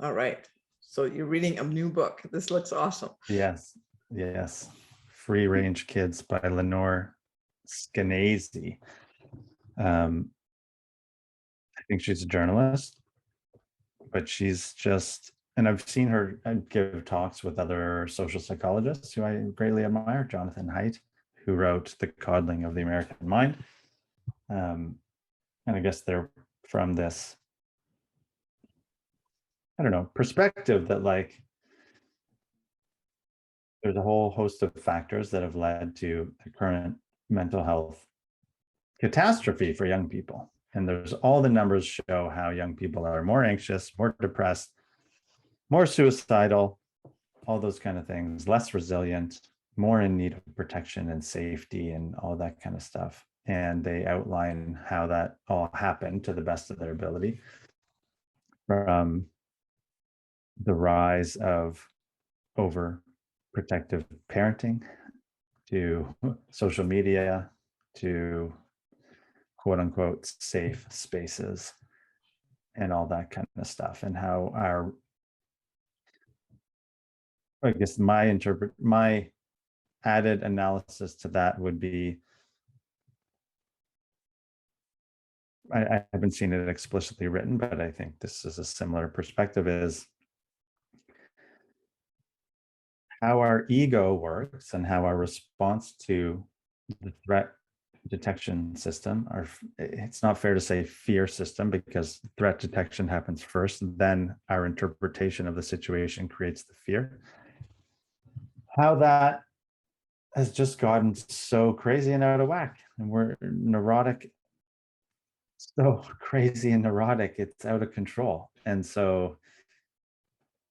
All right. So you're reading a new book. This looks awesome. Yes, yes. Free Range Kids by Lenore Skenazy. I think she's a journalist, but she's just, and I've seen her give talks with other social psychologists who I greatly admire, Jonathan Haidt, who wrote The Coddling of the American Mind. And I guess they're from this, I don't know, perspective that like there's a whole host of factors that have led to the current mental health catastrophe for young people. And there's all the numbers show how young people are more anxious, more depressed, more suicidal, all those kind of things, less resilient, more in need of protection and safety and all that kind of stuff. And they outline how that all happened to the best of their ability, from the rise of overprotective parenting to social media to quote unquote safe spaces and all that kind of stuff, and how our, I guess my added analysis to that would be, I haven't seen it explicitly written, but I think this is a similar perspective, is how our ego works and how our response to the threat detection system, or it's not fair to say fear system, because threat detection happens first, then our interpretation of the situation creates the fear. How that has just gotten so crazy and out of whack, and we're neurotic, so crazy and neurotic, it's out of control. And so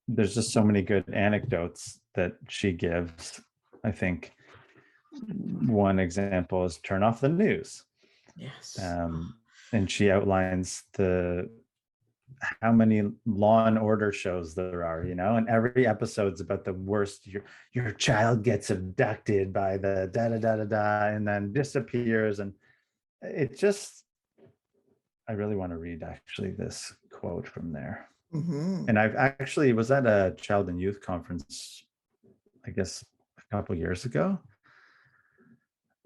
there's just so many good anecdotes that she gives. I think one example is turn off the news. Yes. And she outlines how many Law and Order shows there are, and every episode's about the worst. Your child gets abducted by the da da da da da, and then disappears, and it just, I really want to read actually this quote from there. And I've actually was at a child and youth conference, I guess a couple years ago,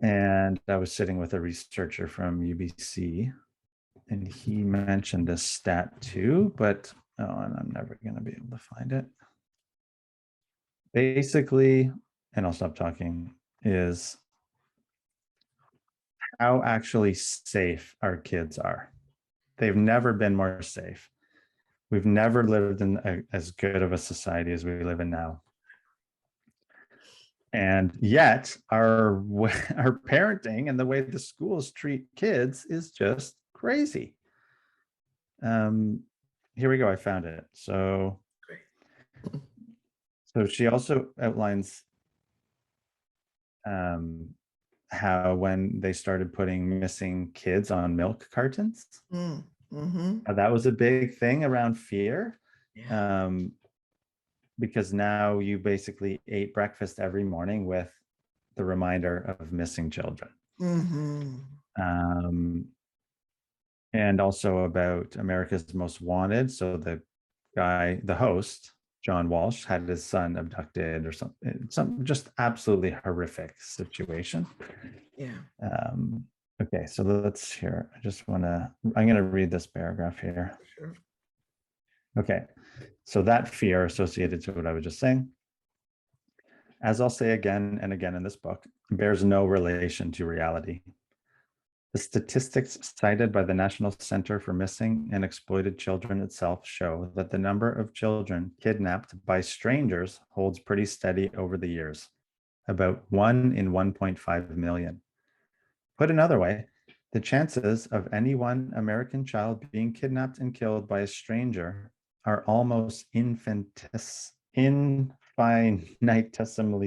and I was sitting with a researcher from UBC, and he mentioned this stat too, but and I'm never going to be able to find it. Basically, and I'll stop talking, is how actually safe our kids are. They've never been more safe. We've never lived in as good of a society as we live in now. And yet our parenting and the way the schools treat kids is just crazy. Here we go. I found it. So she also outlines how when they started putting missing kids on milk cartons, that was a big thing around fear. Yeah. Because now you basically ate breakfast every morning with the reminder of missing children. And also about America's Most Wanted. So the host, John Walsh, had his son abducted or something, some just absolutely horrific situation. Yeah. Okay, so let's hear. I'm going to read this paragraph here. Sure. Okay, so that fear associated to what I was just saying, as I'll say again and again in this book, bears no relation to reality. The statistics cited by the National Center for Missing and Exploited Children itself show that the number of children kidnapped by strangers holds pretty steady over the years, about 1 in 1.5 million. Put another way, the chances of any one American child being kidnapped and killed by a stranger are almost infinitesimally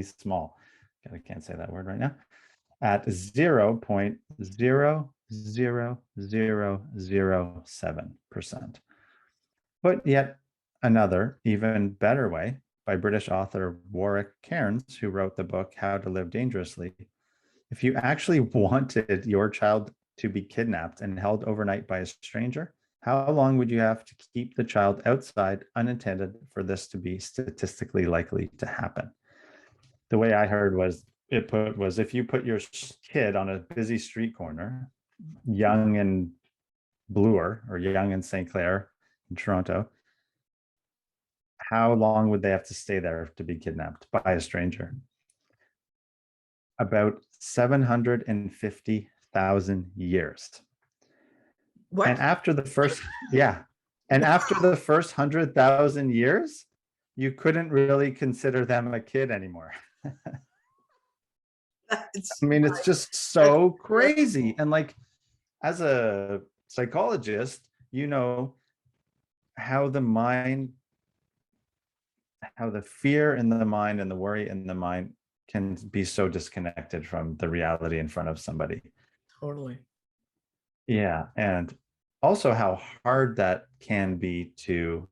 small. I can't say that word right now. At 0.00007%. Put yet another, even better way, by British author Warwick Cairns, who wrote the book How to Live Dangerously. If you actually wanted your child to be kidnapped and held overnight by a stranger, How long would you have to keep the child outside unattended for this to be statistically likely to happen? The way I heard was if you put your kid on a busy street corner, Young and Bloor or Young and St. Clair in Toronto, how long would they have to stay there to be kidnapped by a stranger? About 750,000 years. What? And after the first, yeah. And after the first 100,000 years, you couldn't really consider them a kid anymore. I mean, it's just so crazy. And like, as a psychologist, you know how the mind, how the fear in the mind and the worry in the mind can be so disconnected from the reality in front of somebody. Totally. Yeah. And also how hard that can be to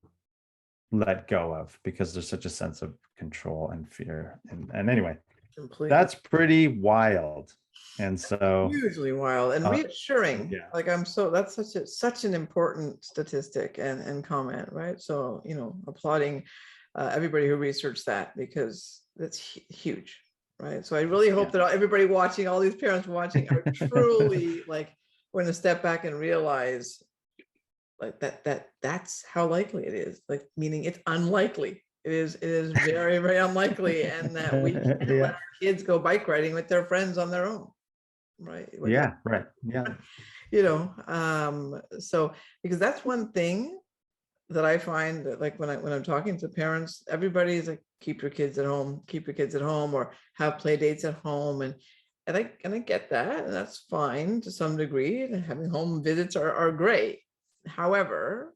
let go of, because there's such a sense of control and fear. And anyway, Completely. that's pretty wild. And so Hugely wild and reassuring. yeah. Like that's such an important statistic and comment, right? So, you know, applauding everybody who researched that, because that's huge, right? So I really hope that everybody watching, all these parents watching, are truly like, we're going to step back and realize like that's how likely it is. Like, meaning it's unlikely. It is very, very unlikely, and that we can't let our kids go bike riding with their friends on their own, right? Yeah, right. Yeah. You know, so because that's one thing that I find that, like, when I'm talking to parents, everybody's like, keep your kids at home, or have play dates at home, and I get that, and that's fine to some degree, and having home visits are great. However,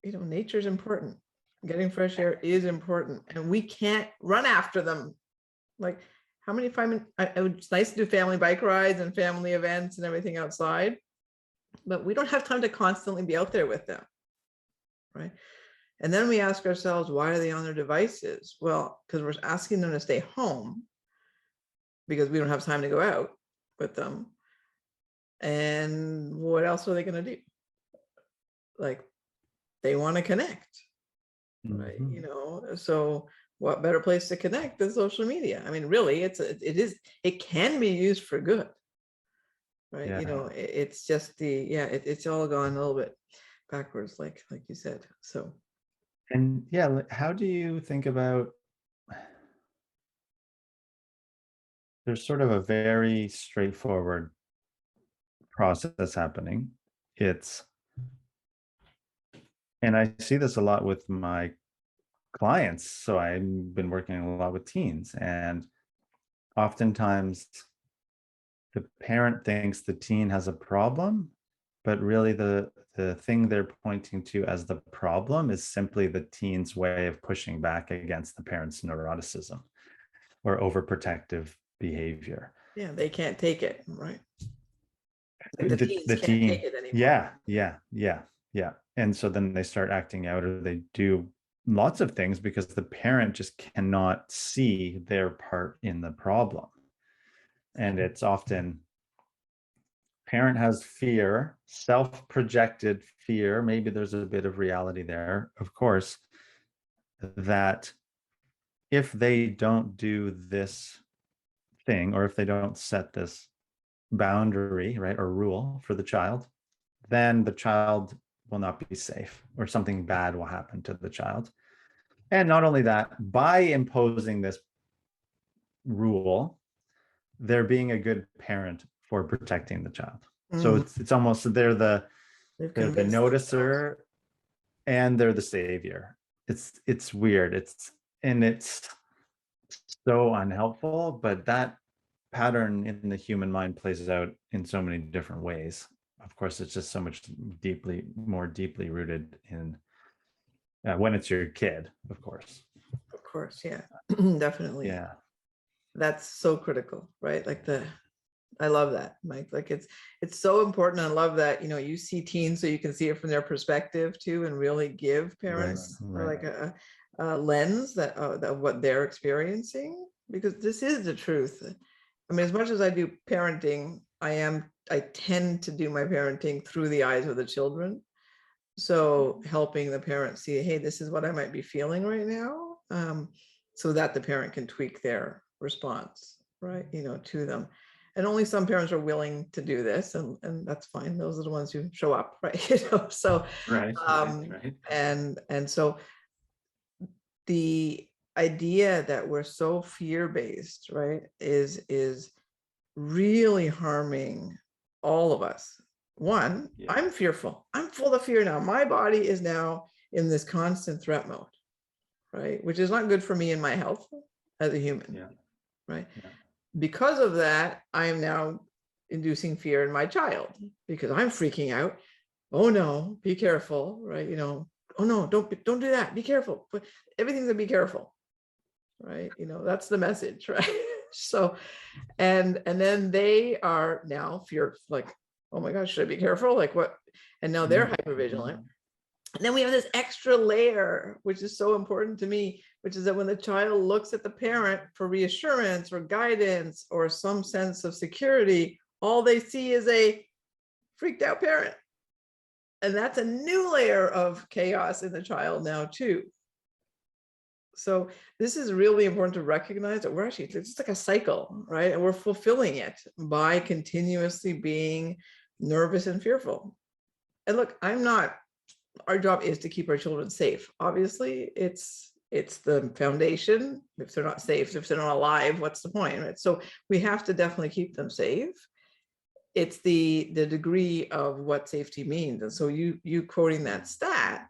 you know, nature is important. Getting fresh air is important, and we can't run after them. Like, how many it's nice to do family bike rides and family events and everything outside, but we don't have time to constantly be out there with them, right? And then we ask ourselves, why are they on their devices? Well, because we're asking them to stay home because we don't have time to go out with them. And what else are they going to do? Like, they want to connect, right? You know, so what better place to connect than social media? I mean, really, it can be used for good, right? Yeah. You know, it's just it's all gone a little bit backwards, like you said. So, and yeah, how do you think about, there's sort of a very straightforward process happening. And I see this a lot with my clients. So I've been working a lot with teens, and oftentimes the parent thinks the teen has a problem, but really the thing they're pointing to as the problem is simply the teen's way of pushing back against the parent's neuroticism or overprotective behavior. yeah, they can't take it, right? Like The teens can't teen, take it anymore. yeah. And so then they start acting out, or they do lots of things because the parent just cannot see their part in the problem. And it's often parent has fear, self-projected fear. Maybe there's a bit of reality there, of course, that if they don't do this thing, or if they don't set this boundary, right, or rule for the child, then the child will not be safe, or something bad will happen to the child. And not only that, by imposing this rule, they're being a good parent for protecting the child. So it's almost they're the noticer and they're the savior. It's weird. It's so unhelpful, but that pattern in the human mind plays out in so many different ways. Of course, it's just so much more deeply rooted in when it's your kid, of course. Of course, yeah, definitely. Yeah. That's so critical, right? Like I love that, Mike. Like it's so important. I love that, you know, you see teens so you can see it from their perspective too, and really give parents like a lens that of what they're experiencing, because this is the truth. I mean, as much as I do parenting, I tend to do my parenting through the eyes of the children. So helping the parent see, hey, this is what I might be feeling right now, so that the parent can tweak their response, right, to them. And only some parents are willing to do this, and that's fine. Those are the ones who show up, right? So Right, right. and so the idea that we're so fear-based, right, is really harming all of us. One, Yeah. I'm fearful. I'm full of fear now. My body is now in this constant threat mode, right? Which is not good for me and my health as a human, Yeah. right? Yeah. Because of that, I am now inducing fear in my child because I'm freaking out. Oh no, be careful, right? Oh no, don't do that. Be careful. But everything's a be careful, right? That's the message, right? So, and then they are now fear, like, oh my gosh, should I be careful? Like what? And now they're hyper vigilant. And then we have this extra layer, which is so important to me, which is that when the child looks at the parent for reassurance or guidance or some sense of security, all they see is a freaked out parent. And that's a new layer of chaos in the child now too. So this is really important to recognize that we're actually, it's like a cycle, right? And we're fulfilling it by continuously being nervous and fearful. And look, our job is to keep our children safe. Obviously, it's the foundation. If they're not safe, if they're not alive, what's the point, right? So we have to definitely keep them safe. It's the degree of what safety means. And so you quoting that stat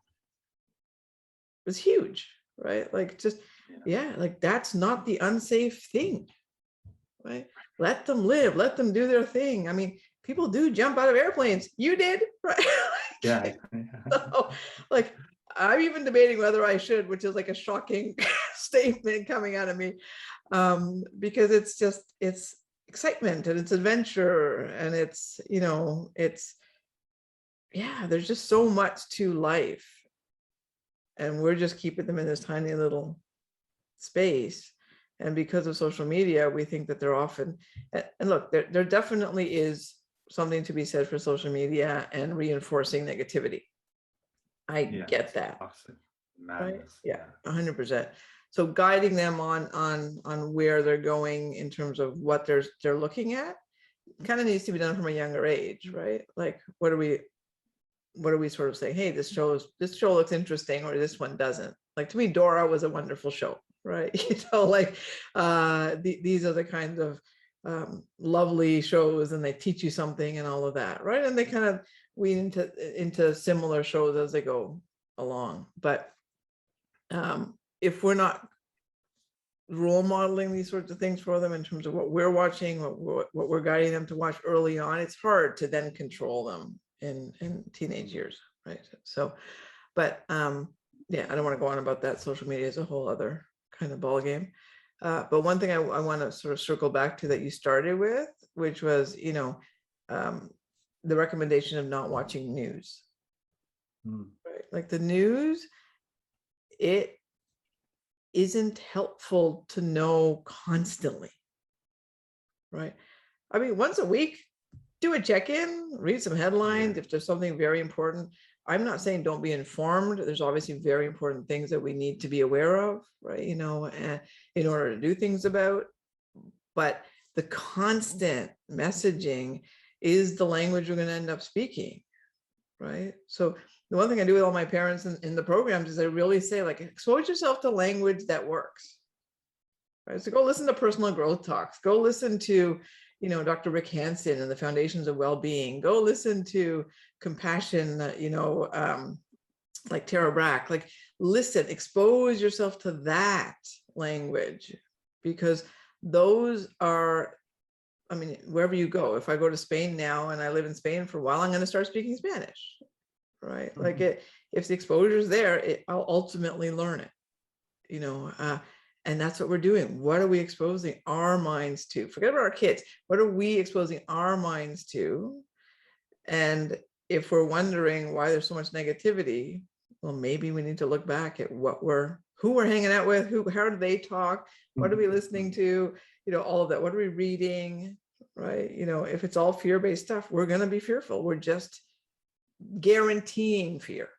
was huge, right? Like just, yeah, like that's not the unsafe thing, right? Let them live, let them do their thing. I mean, people do jump out of airplanes. You did, right? Yeah. So, like, I'm even debating whether I should, which is like a shocking statement coming out of me, because it's excitement and it's adventure and it's, yeah, there's just so much to life. And we're just keeping them in this tiny little space. And because of social media, we think that they're often, and look, there definitely is something to be said for social media and reinforcing negativity. I get that. Right? Yeah, 100%. So guiding them on where they're going in terms of what they're looking at kind of needs to be done from a younger age, right? Like, what are we sort of saying? Hey, this show looks interesting, or this one doesn't. Like, to me, Dora was a wonderful show, right? Like these are the kinds of lovely shows, and they teach you something and all of that, right? And they kind of wean into similar shows as they go along. But if we're not role modeling these sorts of things for them in terms of what we're watching, what we're guiding them to watch early on, it's hard to then control them in teenage years, right? So, but yeah, I don't want to go on about that. Social media is a whole other kind of ball game. But one thing I want to sort of circle back to that you started with, which was, the recommendation of not watching news. Right? Like the news, it isn't helpful to know constantly, right? I mean, once a week, do a check-in, read some headlines if there's something very important. I'm not saying don't be informed. There's obviously very important things that we need to be aware of, right? In order to do things about. But the constant messaging is the language we're going to end up speaking, right? So the one thing I do with all my parents in the programs is I really say, like, expose yourself to language that works, right? So go listen to personal growth talks. Go listen to, Dr. Rick Hansen and the Foundations of Wellbeing. Go listen to compassion, like Tara Brach. Like, listen, expose yourself to that language, because those are, I mean, wherever you go, if I go to Spain now and I live in Spain for a while, I'm going to start speaking Spanish, right? Like if the exposure is there, I'll ultimately learn it, and that's what we're doing. What are we exposing our minds to? Forget about our kids. What are we exposing our minds to? And if we're wondering why there's so much negativity, well, maybe we need to look back at who we're hanging out with, how do they talk? What are we listening to? All of that. What are we reading? Right? If it's all fear-based stuff, we're going to be fearful. We're just guaranteeing fear.